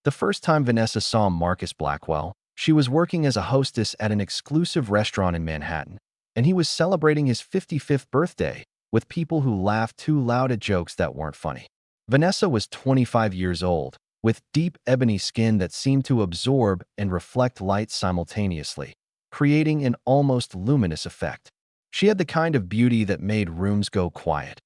The first time Vanessa saw Marcus Blackwell, she was working as a hostess at an exclusive restaurant in Manhattan, and he was celebrating his 55th birthday with people who laughed too loud at jokes that weren't funny. Vanessa was 25 years old, with deep ebony skin that seemed to absorb and reflect light simultaneously, creating an almost luminous effect. She had the kind of beauty that made rooms go quiet.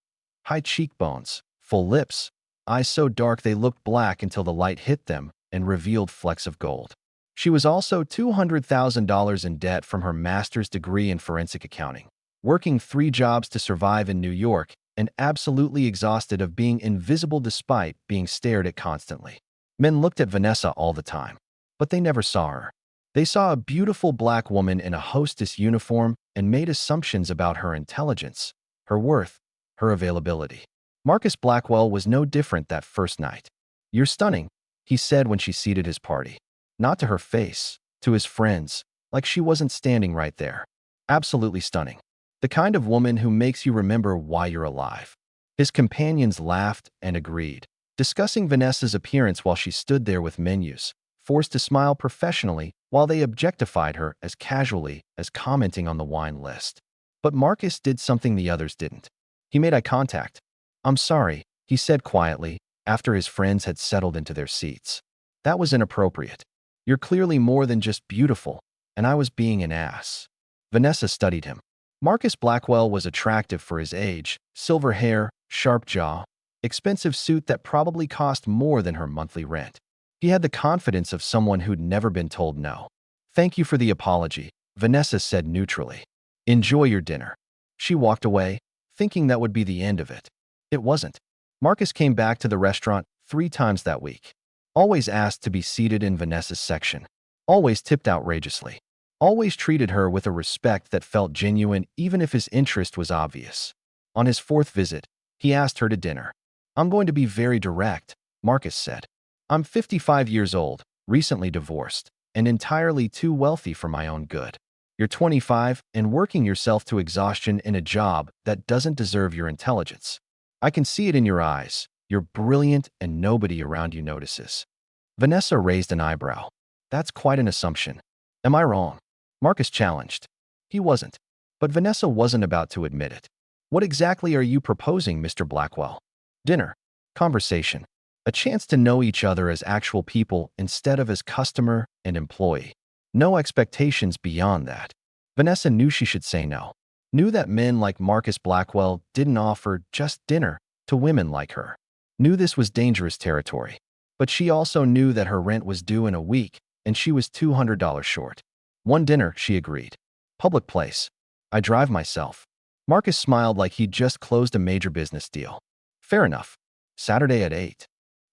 High cheekbones, full lips, eyes so dark they looked black until the light hit them and revealed flecks of gold. She was also $200,000 in debt from her master's degree in forensic accounting, working 3 jobs to survive in New York, and absolutely exhausted of being invisible despite being stared at constantly. Men looked at Vanessa all the time, but they never saw her. They saw a beautiful black woman in a hostess uniform and made assumptions about her intelligence, her worth, her availability. Marcus Blackwell was no different that first night. "You're stunning," he said when she seated his party. Not to her face, to his friends, like she wasn't standing right there. Absolutely stunning. The kind of woman who makes you remember why you're alive. His companions laughed and agreed, discussing Vanessa's appearance while she stood there with menus, forced to smile professionally while they objectified her as casually as commenting on the wine list. But Marcus did something the others didn't. He made eye contact. "I'm sorry," he said quietly, after his friends had settled into their seats. "That was inappropriate. You're clearly more than just beautiful, and I was being an ass." Vanessa studied him. Marcus Blackwell was attractive for his age, silver hair, sharp jaw, expensive suit that probably cost more than her monthly rent. He had the confidence of someone who'd never been told no. "Thank you for the apology," Vanessa said neutrally. "Enjoy your dinner." She walked away, thinking that would be the end of it. It wasn't. Marcus came back to the restaurant 3 times that week. Always asked to be seated in Vanessa's section. Always tipped outrageously. Always treated her with a respect that felt genuine even if his interest was obvious. On his 4th visit, he asked her to dinner. "I'm going to be very direct," Marcus said. "I'm 55 years old, recently divorced, and entirely too wealthy for my own good. You're 25 and working yourself to exhaustion in a job that doesn't deserve your intelligence. I can see it in your eyes. You're brilliant and nobody around you notices." Vanessa raised an eyebrow. "That's quite an assumption. Am I wrong?" Marcus challenged. He wasn't. But Vanessa wasn't about to admit it. "What exactly are you proposing, Mr. Blackwell?" "Dinner. Conversation. A chance to know each other as actual people instead of as customer and employee. No expectations beyond that." Vanessa knew she should say no. Knew that men like Marcus Blackwell didn't offer just dinner to women like her. Knew this was dangerous territory. But she also knew that her rent was due in a week and she was $200 short. "One dinner," she agreed. "Public place. I drive myself." Marcus smiled like he'd just closed a major business deal. "Fair enough. Saturday at 8.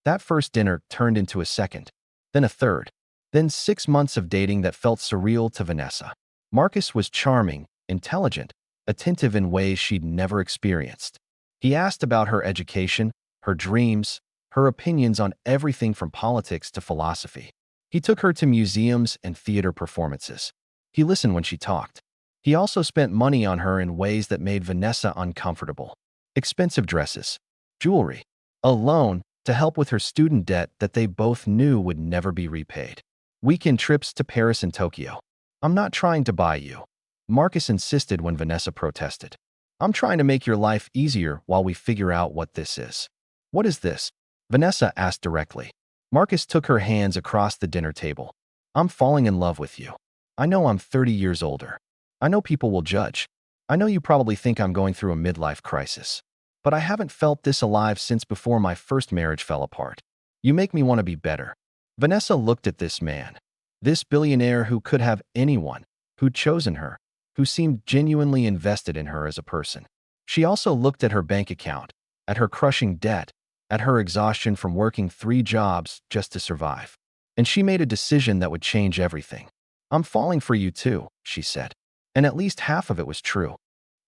That first dinner turned into a second, then a third, then 6 months of dating that felt surreal to Vanessa. Marcus was charming, intelligent, attentive in ways she'd never experienced. He asked about her education, her dreams, her opinions on everything from politics to philosophy. He took her to museums and theater performances. He listened when she talked. He also spent money on her in ways that made Vanessa uncomfortable. Expensive dresses, jewelry, a loan to help with her student debt that they both knew would never be repaid. Weekend trips to Paris and Tokyo. "I'm not trying to buy you," Marcus insisted when Vanessa protested. "I'm trying to make your life easier while we figure out what this is." "What is this?" Vanessa asked directly. Marcus took her hands across the dinner table. "I'm falling in love with you. I know I'm 30 years older. I know people will judge. I know you probably think I'm going through a midlife crisis. But I haven't felt this alive since before my first marriage fell apart. You make me want to be better." Vanessa looked at this man. This billionaire who could have anyone, who'd chosen her, who seemed genuinely invested in her as a person. She also looked at her bank account, at her crushing debt, at her exhaustion from working 3 jobs just to survive. And she made a decision that would change everything. "I'm falling for you too," she said. And at least half of it was true.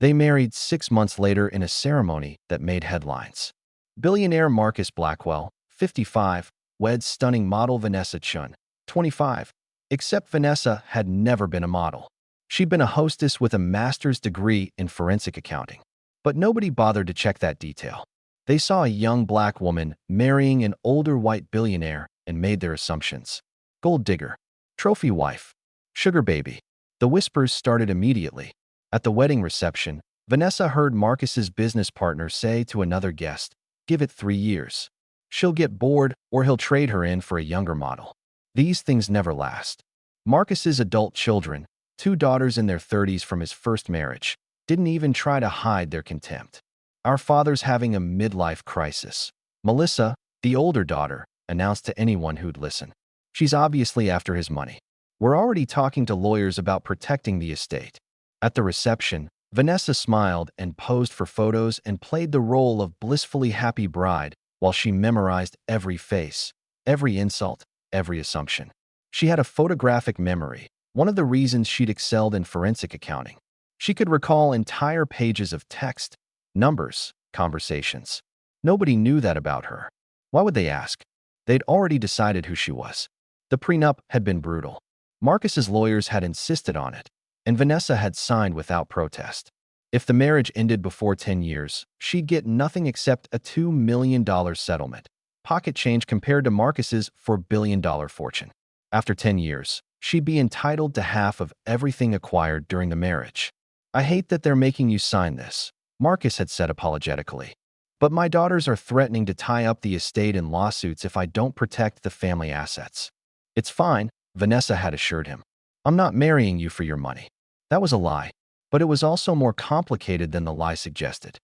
They married 6 months later in a ceremony that made headlines. Billionaire Marcus Blackwell, 55, weds stunning model Vanessa Chun, 25. Except Vanessa had never been a model. She'd been a hostess with a master's degree in forensic accounting. But nobody bothered to check that detail. They saw a young black woman marrying an older white billionaire and made their assumptions. Gold digger, trophy wife, sugar baby. The whispers started immediately. At the wedding reception, Vanessa heard Marcus's business partner say to another guest, "Give it 3 years. She'll get bored or he'll trade her in for a younger model." These things never last. Marcus's adult children, 2 daughters in their 30s from his first marriage, didn't even try to hide their contempt. "Our father's having a midlife crisis," Melissa, the older daughter, announced to anyone who'd listen. "She's obviously after his money. We're already talking to lawyers about protecting the estate." At the reception, Vanessa smiled and posed for photos and played the role of blissfully happy bride while she memorized every face, every insult, every assumption. She had a photographic memory, one of the reasons she'd excelled in forensic accounting. She could recall entire pages of text, numbers, conversations. Nobody knew that about her. Why would they ask? They'd already decided who she was. The prenup had been brutal. Marcus's lawyers had insisted on it, and Vanessa had signed without protest. If the marriage ended before 10 years, she'd get nothing except a $2 million settlement, pocket change compared to Marcus's $4 billion fortune. After 10 years, she'd be entitled to half of everything acquired during the marriage. "I hate that they're making you sign this," Marcus had said apologetically. "But my daughters are threatening to tie up the estate in lawsuits if I don't protect the family assets." "It's fine," Vanessa had assured him. "I'm not marrying you for your money." That was a lie, but it was also more complicated than the lie suggested.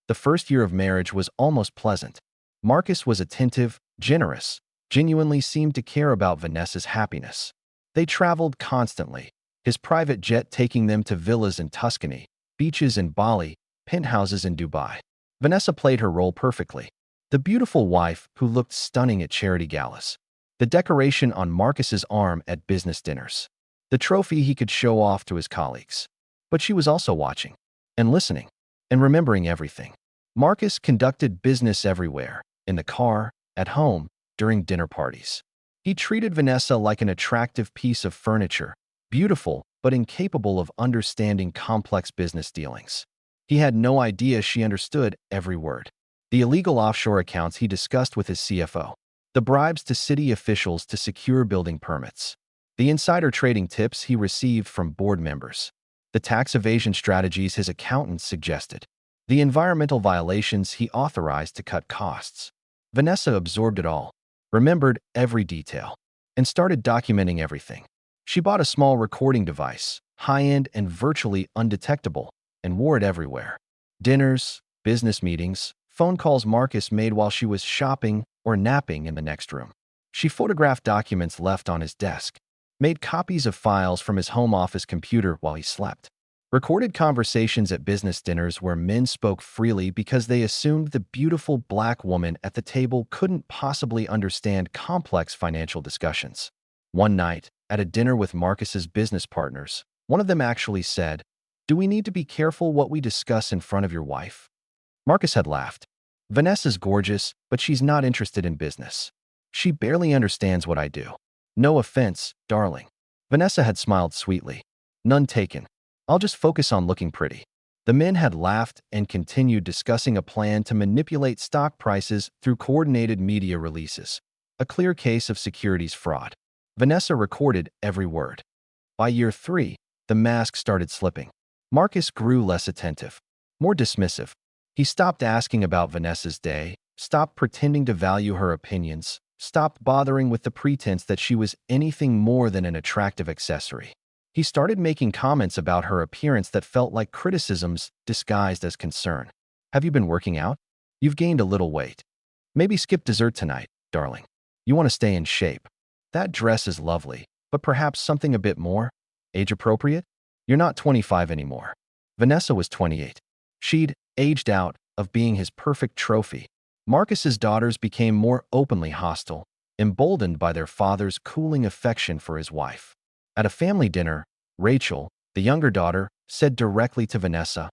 The first year of marriage was almost pleasant. Marcus was attentive, generous, genuinely seemed to care about Vanessa's happiness. They traveled constantly, his private jet taking them to villas in Tuscany, beaches in Bali, penthouses in Dubai. Vanessa played her role perfectly. The beautiful wife who looked stunning at charity galas. The decoration on Marcus's arm at business dinners. The trophy he could show off to his colleagues. But she was also watching, and listening, and remembering everything. Marcus conducted business everywhere, in the car, at home, during dinner parties. He treated Vanessa like an attractive piece of furniture, beautiful but incapable of understanding complex business dealings. He had no idea she understood every word. The illegal offshore accounts he discussed with his CFO. The bribes to city officials to secure building permits. The insider trading tips he received from board members. The tax evasion strategies his accountants suggested. The environmental violations he authorized to cut costs. Vanessa absorbed it all, remembered every detail, and started documenting everything. She bought a small recording device, high-end and virtually undetectable, and wore it everywhere. Dinners, business meetings, phone calls Marcus made while she was shopping or napping in the next room. She photographed documents left on his desk, made copies of files from his home office computer while he slept, recorded conversations at business dinners where men spoke freely because they assumed the beautiful black woman at the table couldn't possibly understand complex financial discussions. One night, at a dinner with Marcus's business partners, one of them actually said, "Do we need to be careful what we discuss in front of your wife?" Marcus had laughed. "Vanessa's gorgeous, but she's not interested in business. She barely understands what I do. No offense, darling." Vanessa had smiled sweetly. "None taken. I'll just focus on looking pretty." The men had laughed and continued discussing a plan to manipulate stock prices through coordinated media releases. A clear case of securities fraud. Vanessa recorded every word. By year 3, the mask started slipping. Marcus grew less attentive, more dismissive. He stopped asking about Vanessa's day, stopped pretending to value her opinions, stopped bothering with the pretense that she was anything more than an attractive accessory. He started making comments about her appearance that felt like criticisms disguised as concern. "Have you been working out? You've gained a little weight. Maybe skip dessert tonight, darling. You want to stay in shape. That dress is lovely, but perhaps something a bit more age appropriate? You're not 25 anymore." Vanessa was 28. She'd aged out of being his perfect trophy. Marcus's daughters became more openly hostile, emboldened by their father's cooling affection for his wife. At a family dinner, Rachel, the younger daughter, said directly to Vanessa,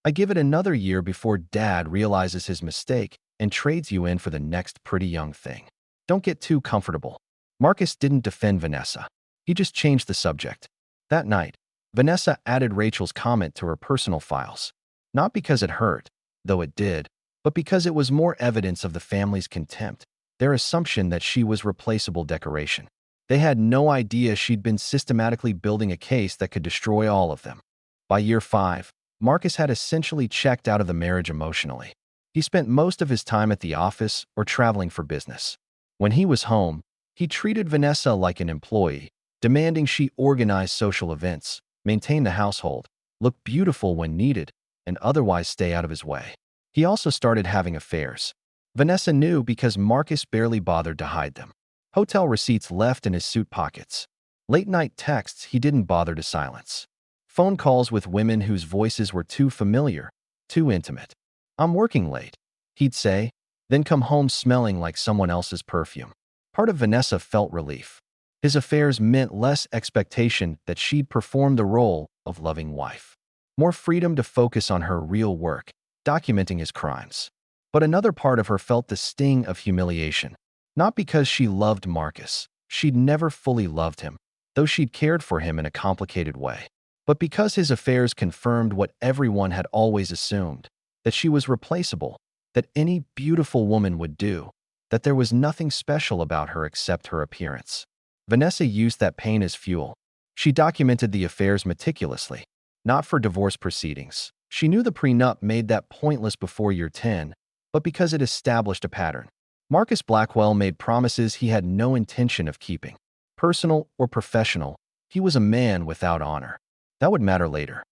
"I give it another year before Dad realizes his mistake and trades you in for the next pretty young thing. Don't get too comfortable." Marcus didn't defend Vanessa. He just changed the subject. That night, Vanessa added Rachel's comment to her personal files. Not because it hurt, though it did, but because it was more evidence of the family's contempt. their assumption that she was replaceable decoration. They had no idea she'd been systematically building a case that could destroy all of them. By year 5, Marcus had essentially checked out of the marriage emotionally. He spent most of his time at the office or traveling for business. When he was home, he treated Vanessa like an employee, demanding she organize social events, maintain the household, look beautiful when needed, and otherwise stay out of his way. He also started having affairs. Vanessa knew because Marcus barely bothered to hide them. Hotel receipts left in his suit pockets. Late-night texts he didn't bother to silence. Phone calls with women whose voices were too familiar, too intimate. "I'm working late," he'd say, then come home smelling like someone else's perfume. Part of Vanessa felt relief. His affairs meant less expectation that she'd perform the role of loving wife. More freedom to focus on her real work, documenting his crimes. But another part of her felt the sting of humiliation. Not because she loved Marcus. She'd never fully loved him, though she'd cared for him in a complicated way. But because his affairs confirmed what everyone had always assumed, that she was replaceable, that any beautiful woman would do, that there was nothing special about her except her appearance. Vanessa used that pain as fuel. She documented the affairs meticulously, not for divorce proceedings. She knew the prenup made that pointless before year 10, but because it established a pattern. Marcus Blackwell made promises he had no intention of keeping. Personal or professional, he was a man without honor. That would matter later.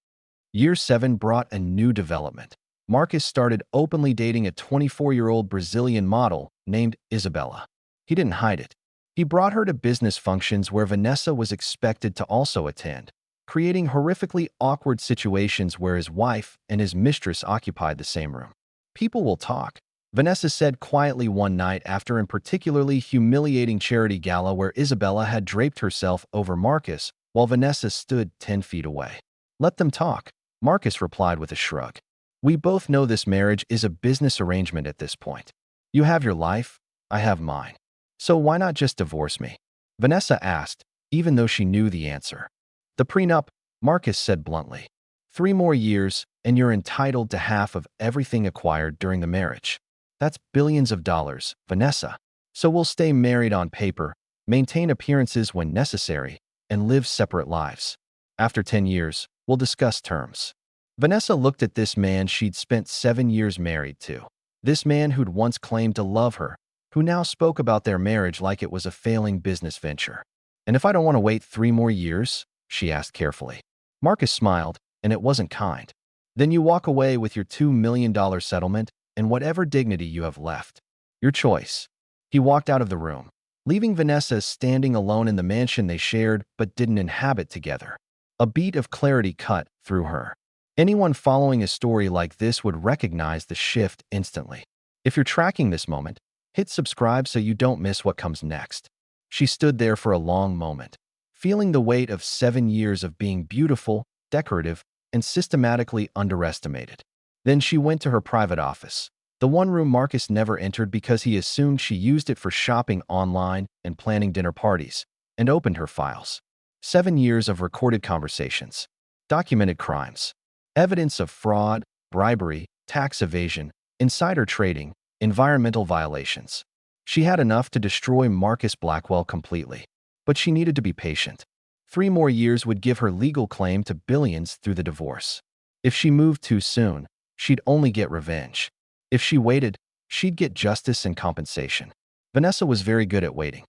Year 7 brought a new development. Marcus started openly dating a 24-year-old Brazilian model named Isabella. He didn't hide it. He brought her to business functions where Vanessa was expected to also attend, creating horrifically awkward situations where his wife and his mistress occupied the same room. "People will talk," Vanessa said quietly one night after a particularly humiliating charity gala where Isabella had draped herself over Marcus while Vanessa stood 10 feet away. "Let them talk," Marcus replied with a shrug. "We both know this marriage is a business arrangement at this point. You have your life, I have mine. So why not just divorce me?" Vanessa asked, even though she knew the answer. "The prenup," Marcus said bluntly. 3 more years, and you're entitled to half of everything acquired during the marriage. That's billions of dollars, Vanessa. So we'll stay married on paper, maintain appearances when necessary, and live separate lives. After 10 years, we'll discuss terms." Vanessa looked at this man she'd spent 7 years married to. This man who'd once claimed to love her, who now spoke about their marriage like it was a failing business venture. "And if I don't want to wait 3 more years?" she asked carefully. Marcus smiled, and it wasn't kind. "Then you walk away with your $2 million settlement and whatever dignity you have left. Your choice." He walked out of the room, leaving Vanessa standing alone in the mansion they shared but didn't inhabit together. A beat of clarity cut through her. Anyone following a story like this would recognize the shift instantly. If you're tracking this moment, hit subscribe so you don't miss what comes next. She stood there for a long moment, feeling the weight of 7 years of being beautiful, decorative, and systematically underestimated. Then she went to her private office, the one room Marcus never entered because he assumed she used it for shopping online and planning dinner parties, and opened her files. 7 years of recorded conversations, documented crimes, evidence of fraud, bribery, tax evasion, insider trading, environmental violations. She had enough to destroy Marcus Blackwell completely, but she needed to be patient. 3 more years would give her legal claim to billions through the divorce. If she moved too soon, she'd only get revenge. If she waited, she'd get justice and compensation. Vanessa was very good at waiting.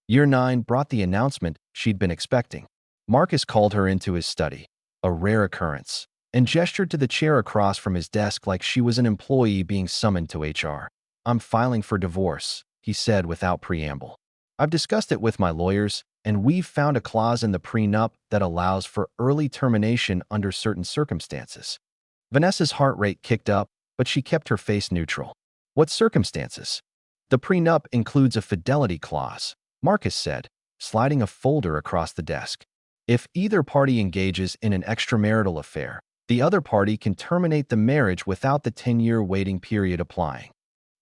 Year 9 brought the announcement she'd been expecting. Marcus called her into his study, a rare occurrence, and gestured to the chair across from his desk like she was an employee being summoned to HR. "I'm filing for divorce," he said without preamble. "I've discussed it with my lawyers, and we've found a clause in the prenup that allows for early termination under certain circumstances." Vanessa's heart rate kicked up, but she kept her face neutral. "What circumstances?" "The prenup includes a fidelity clause," Marcus said, sliding a folder across the desk. "If either party engages in an extramarital affair, the other party can terminate the marriage without the 10-year waiting period applying."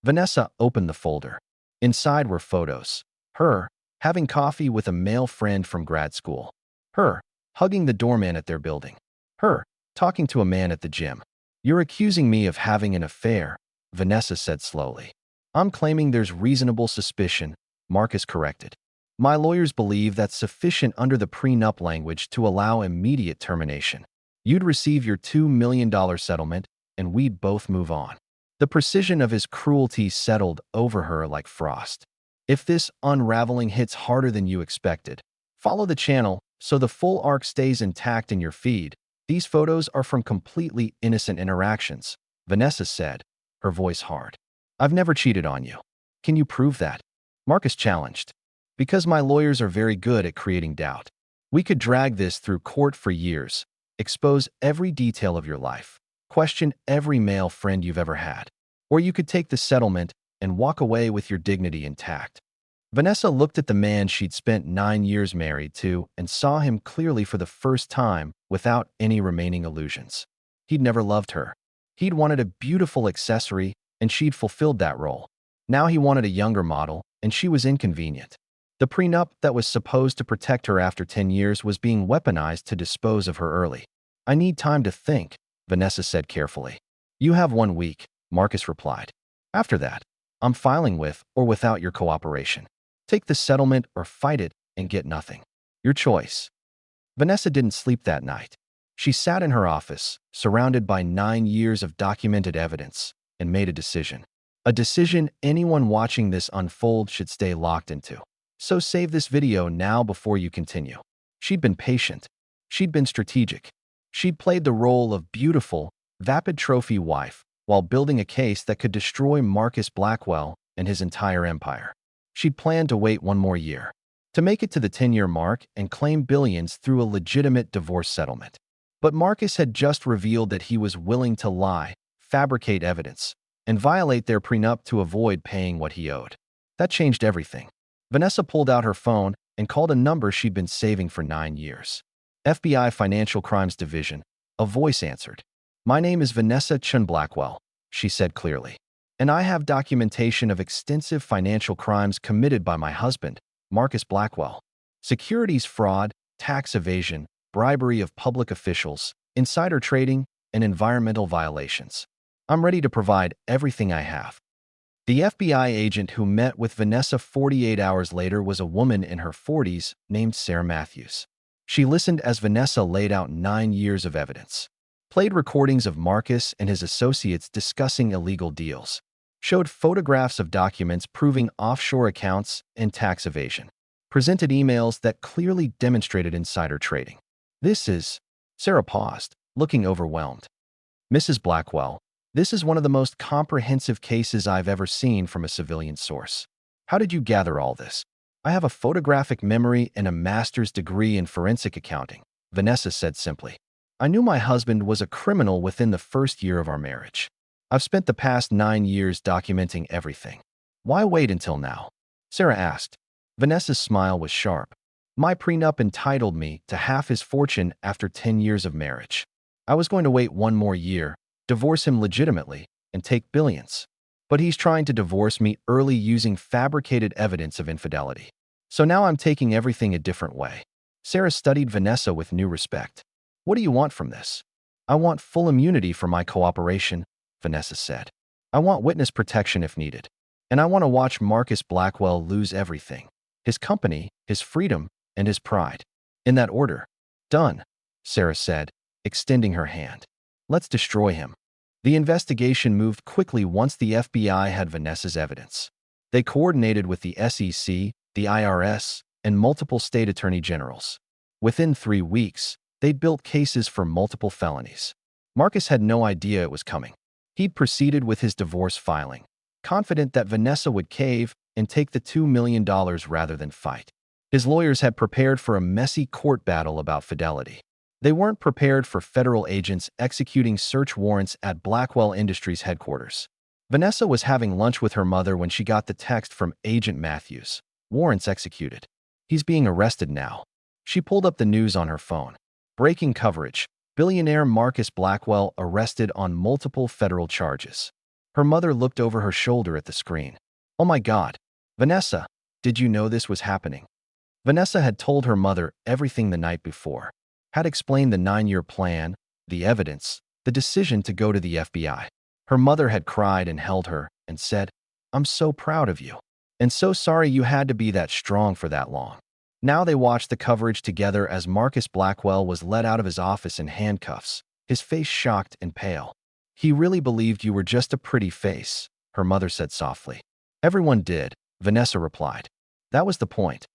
Vanessa opened the folder. Inside were photos. Her having coffee with a male friend from grad school. Her hugging the doorman at their building. Her talking to a man at the gym. "You're accusing me of having an affair," Vanessa said slowly. I'm claiming there's reasonable suspicion, Marcus corrected. My lawyers believe that's sufficient under the prenup language to allow immediate termination. You'd receive your $2 million settlement, and we'd both move on. The precision of his cruelty settled over her like frost. If this unraveling hits harder than you expected, follow the channel so the full arc stays intact in your feed. These photos are from completely innocent interactions, Vanessa said, her voice hard. I've never cheated on you. Can you prove that? Marcus challenged. Because my lawyers are very good at creating doubt. We could drag this through court for years, expose every detail of your life, question every male friend you've ever had. Or you could take the settlement and walk away with your dignity intact. Vanessa looked at the man she'd spent 9 years married to and saw him clearly for the first time without any remaining illusions. He'd never loved her. He'd wanted a beautiful accessory, and she'd fulfilled that role. Now he wanted a younger model, and she was inconvenient. The prenup that was supposed to protect her after 10 years was being weaponized to dispose of her early. I need time to think, Vanessa said carefully. You have 1 week, Marcus replied. After that, I'm filing with or without your cooperation. Take the settlement or fight it and get nothing. Your choice. Vanessa didn't sleep that night. She sat in her office, surrounded by 9 years of documented evidence, and made a decision. A decision anyone watching this unfold should stay locked into. So save this video now before you continue. She'd been patient. She'd been strategic. She'd played the role of beautiful, vapid trophy wife while building a case that could destroy Marcus Blackwell and his entire empire. She'd planned to wait 1 more year, to make it to the 10-year mark and claim billions through a legitimate divorce settlement. But Marcus had just revealed that he was willing to lie, fabricate evidence, and violate their prenup to avoid paying what he owed. That changed everything. Vanessa pulled out her phone and called a number she'd been saving for 9 years. FBI Financial Crimes Division. A voice answered. My name is Vanessa Chun Blackwell, she said clearly. And I have documentation of extensive financial crimes committed by my husband, Marcus Blackwell. Securities fraud, tax evasion, bribery of public officials, insider trading, and environmental violations. I'm ready to provide everything I have. The FBI agent who met with Vanessa 48 hours later was a woman in her 40s named Sarah Matthews. She listened as Vanessa laid out 9 years of evidence, played recordings of Marcus and his associates discussing illegal deals, showed photographs of documents proving offshore accounts and tax evasion, presented emails that clearly demonstrated insider trading. Sarah paused, looking overwhelmed. Mrs. Blackwell, this is one of the most comprehensive cases I've ever seen from a civilian source. How did you gather all this? I have a photographic memory and a master's degree in forensic accounting, Vanessa said simply. I knew my husband was a criminal within the first year of our marriage. I've spent the past 9 years documenting everything. Why wait until now? Sarah asked. Vanessa's smile was sharp. My prenup entitled me to half his fortune after 10 years of marriage. I was going to wait 1 more year, divorce him legitimately, and take billions. But he's trying to divorce me early using fabricated evidence of infidelity. So now I'm taking everything a different way. Sarah studied Vanessa with new respect. What do you want from this? I want full immunity for my cooperation, Vanessa said. I want witness protection if needed. And I want to watch Marcus Blackwell lose everything. His company, his freedom, and his pride. In that order. Done, Sarah said, extending her hand. Let's destroy him. The investigation moved quickly once the FBI had Vanessa's evidence. They coordinated with the SEC, the IRS, and multiple state attorney generals. Within 3 weeks, they'd built cases for multiple felonies. Marcus had no idea it was coming. He'd proceeded with his divorce filing, confident that Vanessa would cave and take the $2 million rather than fight. His lawyers had prepared for a messy court battle about fidelity. They weren't prepared for federal agents executing search warrants at Blackwell Industries headquarters. Vanessa was having lunch with her mother when she got the text from Agent Matthews. Warrants executed. He's being arrested now. She pulled up the news on her phone. Breaking coverage. Billionaire Marcus Blackwell arrested on multiple federal charges. Her mother looked over her shoulder at the screen. Oh my God. Vanessa, did you know this was happening? Vanessa had told her mother everything the night before. Had explained the 9-year plan, the evidence, the decision to go to the FBI. Her mother had cried and held her and said, I'm so proud of you. And so sorry you had to be that strong for that long. Now they watched the coverage together as Marcus Blackwell was led out of his office in handcuffs, his face shocked and pale. He really believed you were just a pretty face, her mother said softly. Everyone did, Vanessa replied. That was the point.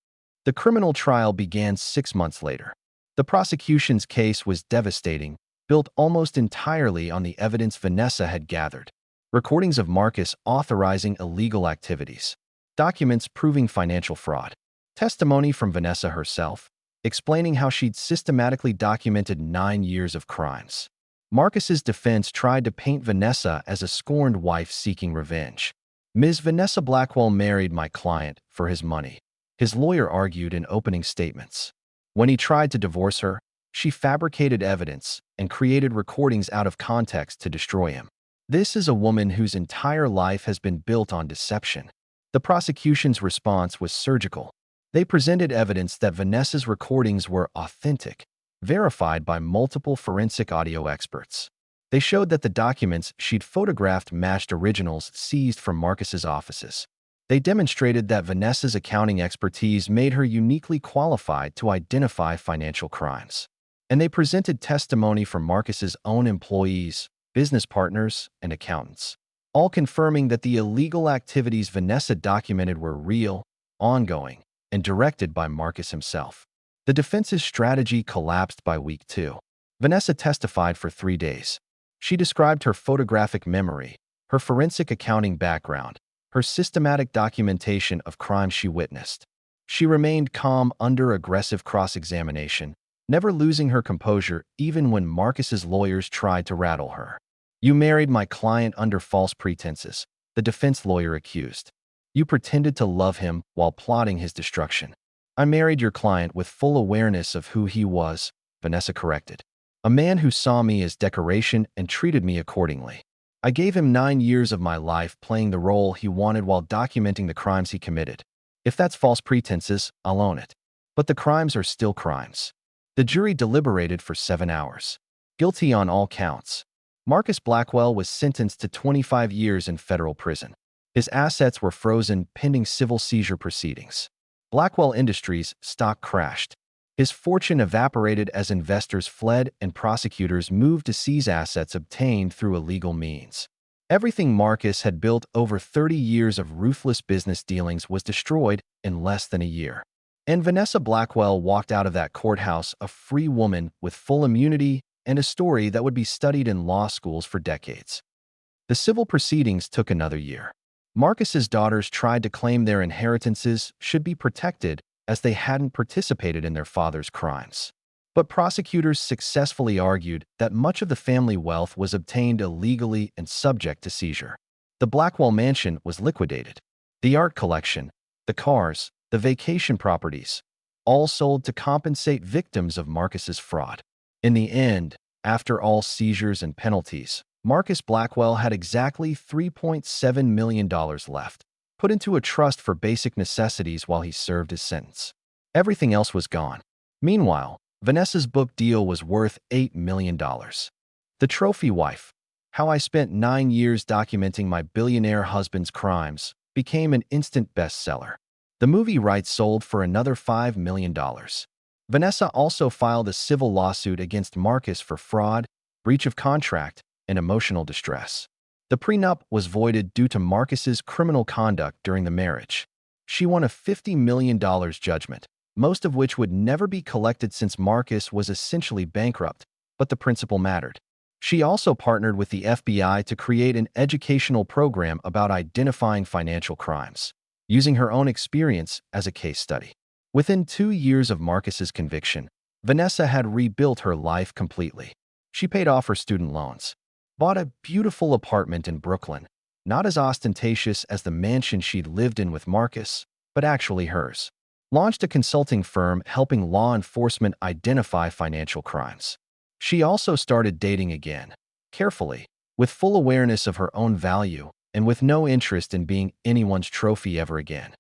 The criminal trial began 6 months later. The prosecution's case was devastating, built almost entirely on the evidence Vanessa had gathered. Recordings of Marcus authorizing illegal activities, documents proving financial fraud, testimony from Vanessa herself, explaining how she'd systematically documented 9 years of crimes. Marcus's defense tried to paint Vanessa as a scorned wife seeking revenge. Ms. Vanessa Blackwell married my client for his money, his lawyer argued in opening statements. When he tried to divorce her, she fabricated evidence and created recordings out of context to destroy him. This is a woman whose entire life has been built on deception. The prosecution's response was surgical. They presented evidence that Vanessa's recordings were authentic, verified by multiple forensic audio experts. They showed that the documents she'd photographed matched originals seized from Marcus's offices. They demonstrated that Vanessa's accounting expertise made her uniquely qualified to identify financial crimes. And they presented testimony from Marcus's own employees, business partners, and accountants, all confirming that the illegal activities Vanessa documented were real, ongoing, and directed by Marcus himself. The defense's strategy collapsed by week 2. Vanessa testified for 3 days. She described her photographic memory, her forensic accounting background, her systematic documentation of crimes she witnessed. She remained calm under aggressive cross-examination, never losing her composure even when Marcus's lawyers tried to rattle her. You married my client under false pretenses, the defense lawyer accused. You pretended to love him while plotting his destruction. I married your client with full awareness of who he was, Vanessa corrected. A man who saw me as decoration and treated me accordingly. I gave him 9 years of my life playing the role he wanted while documenting the crimes he committed. If that's false pretenses, I'll own it. But the crimes are still crimes. The jury deliberated for 7 hours. Guilty on all counts. Marcus Blackwell was sentenced to 25 years in federal prison. His assets were frozen pending civil seizure proceedings. Blackwell Industries' stock crashed. His fortune evaporated as investors fled and prosecutors moved to seize assets obtained through illegal means. Everything Marcus had built over 30 years of ruthless business dealings was destroyed in less than a year. And Vanessa Blackwell walked out of that courthouse a free woman with full immunity and a story that would be studied in law schools for decades. The civil proceedings took another year. Marcus's daughters tried to claim their inheritances should be protected as they hadn't participated in their father's crimes. But prosecutors successfully argued that much of the family wealth was obtained illegally and subject to seizure. The Blackwell mansion was liquidated. The art collection, the cars, the vacation properties, all sold to compensate victims of Marcus's fraud. In the end, after all seizures and penalties, Marcus Blackwell had exactly $3.7 million left, put into a trust for basic necessities while he served his sentence. Everything else was gone. Meanwhile, Vanessa's book deal was worth $8 million. The Trophy Wife, How I Spent 9 Years Documenting My Billionaire Husband's Crimes, became an instant bestseller. The movie rights sold for another $5 million. Vanessa also filed a civil lawsuit against Marcus for fraud, breach of contract, and emotional distress. The prenup was voided due to Marcus's criminal conduct during the marriage. She won a $50 million judgment, most of which would never be collected since Marcus was essentially bankrupt, but the principle mattered. She also partnered with the FBI to create an educational program about identifying financial crimes, using her own experience as a case study. Within 2 years of Marcus's conviction, Vanessa had rebuilt her life completely. She paid off her student loans, bought a beautiful apartment in Brooklyn, not as ostentatious as the mansion she'd lived in with Marcus, but actually hers. Launched a consulting firm helping law enforcement identify financial crimes. She also started dating again, carefully, with full awareness of her own value and with no interest in being anyone's trophy ever again.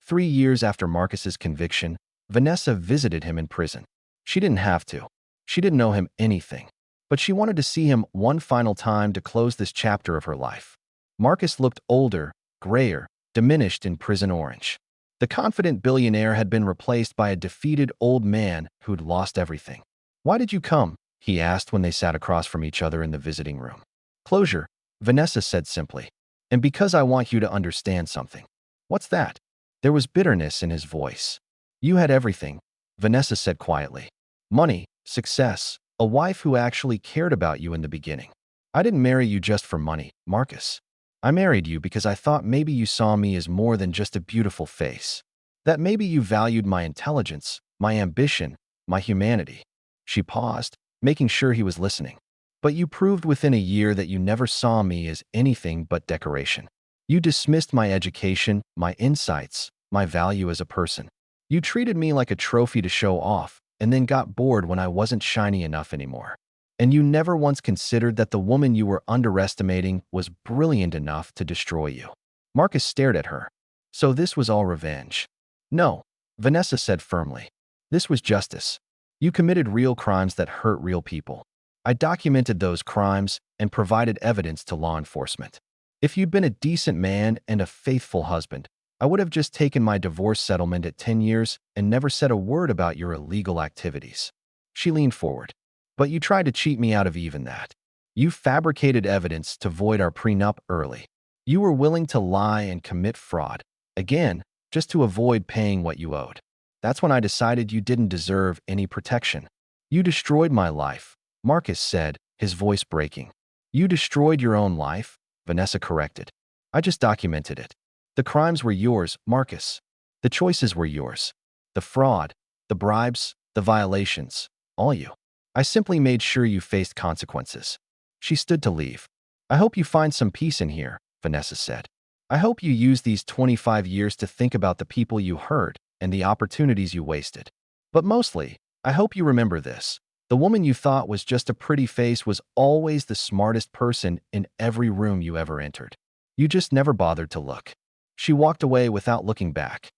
3 years after Marcus's conviction, Vanessa visited him in prison. She didn't have to. She didn't know him anything. But she wanted to see him one final time to close this chapter of her life. Marcus looked older, grayer, diminished in prison orange. The confident billionaire had been replaced by a defeated old man who'd lost everything. "Why did you come?" he asked when they sat across from each other in the visiting room. "Closure," Vanessa said simply. "And because I want you to understand something." "What's that?" There was bitterness in his voice. "You had everything," Vanessa said quietly. "Money, success, a wife who actually cared about you in the beginning. I didn't marry you just for money, Marcus. I married you because I thought maybe you saw me as more than just a beautiful face. That maybe you valued my intelligence, my ambition, my humanity." She paused, making sure he was listening. "But you proved within a year that you never saw me as anything but decoration. You dismissed my education, my insights, my value as a person. You treated me like a trophy to show off, and then got bored when I wasn't shiny enough anymore. And you never once considered that the woman you were underestimating was brilliant enough to destroy you." Marcus stared at her. "So this was all revenge?" "No," Vanessa said firmly. "This was justice. You committed real crimes that hurt real people. I documented those crimes and provided evidence to law enforcement. If you'd been a decent man and a faithful husband, I would have just taken my divorce settlement at 10 years and never said a word about your illegal activities." She leaned forward. "But you tried to cheat me out of even that. You fabricated evidence to void our prenup early. You were willing to lie and commit fraud, again, just to avoid paying what you owed. That's when I decided you didn't deserve any protection. You destroyed my life," Marcus said, his voice breaking. "You destroyed your own life," Vanessa corrected. "I just documented it. The crimes were yours, Marcus. The choices were yours. The fraud, the bribes, the violations, all you. I simply made sure you faced consequences." She stood to leave. "I hope you find some peace in here," Vanessa said. "I hope you use these 25 years to think about the people you hurt and the opportunities you wasted. But mostly, I hope you remember this. The woman you thought was just a pretty face was always the smartest person in every room you ever entered. You just never bothered to look." She walked away without looking back.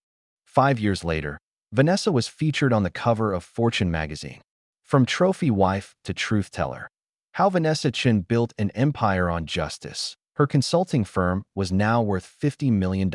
5 years later, Vanessa was featured on the cover of Fortune magazine. From trophy wife to truth teller. How Vanessa Chin built an empire on justice. Her consulting firm was now worth $50 million.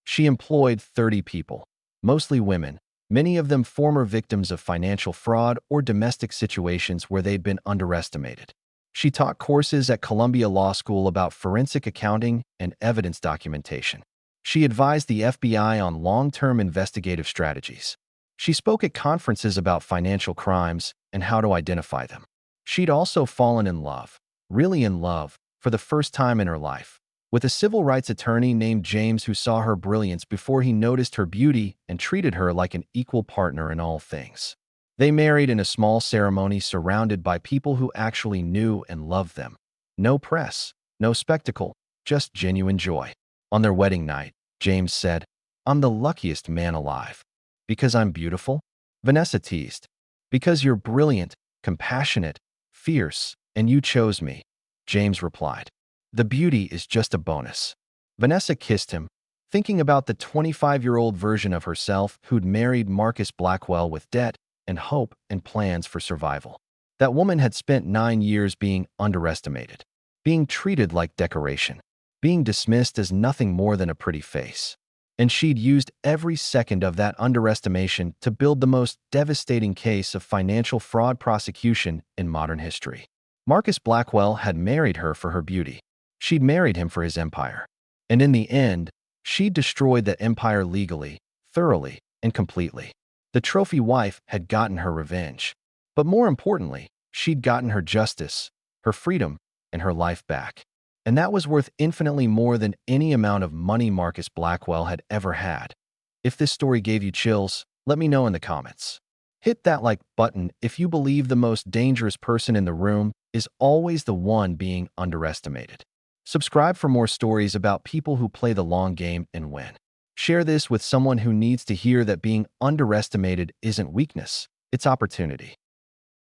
She employed 30 people, mostly women, many of them former victims of financial fraud or domestic situations where they'd been underestimated. She taught courses at Columbia Law School about forensic accounting and evidence documentation. She advised the FBI on long-term investigative strategies. She spoke at conferences about financial crimes and how to identify them. She'd also fallen in love, really in love, for the first time in her life, with a civil rights attorney named James who saw her brilliance before he noticed her beauty and treated her like an equal partner in all things. They married in a small ceremony surrounded by people who actually knew and loved them. No press, no spectacle, just genuine joy. On their wedding night, James said, "I'm the luckiest man alive." "Because I'm beautiful?" Vanessa teased. "Because you're brilliant, compassionate, fierce, and you chose me," James replied. "The beauty is just a bonus." Vanessa kissed him, thinking about the 25-year-old version of herself who'd married Marcus Blackwell with debt and hope and plans for survival. That woman had spent 9 years being underestimated, being treated like decoration, being dismissed as nothing more than a pretty face. And she'd used every second of that underestimation to build the most devastating case of financial fraud prosecution in modern history. Marcus Blackwell had married her for her beauty. She'd married him for his empire. And in the end, she'd destroyed that empire legally, thoroughly, and completely. The trophy wife had gotten her revenge. But more importantly, she'd gotten her justice, her freedom, and her life back. And that was worth infinitely more than any amount of money Marcus Blackwell had ever had. If this story gave you chills, let me know in the comments. Hit that like button if you believe the most dangerous person in the room is always the one being underestimated. Subscribe for more stories about people who play the long game and win. Share this with someone who needs to hear that being underestimated isn't weakness, it's opportunity.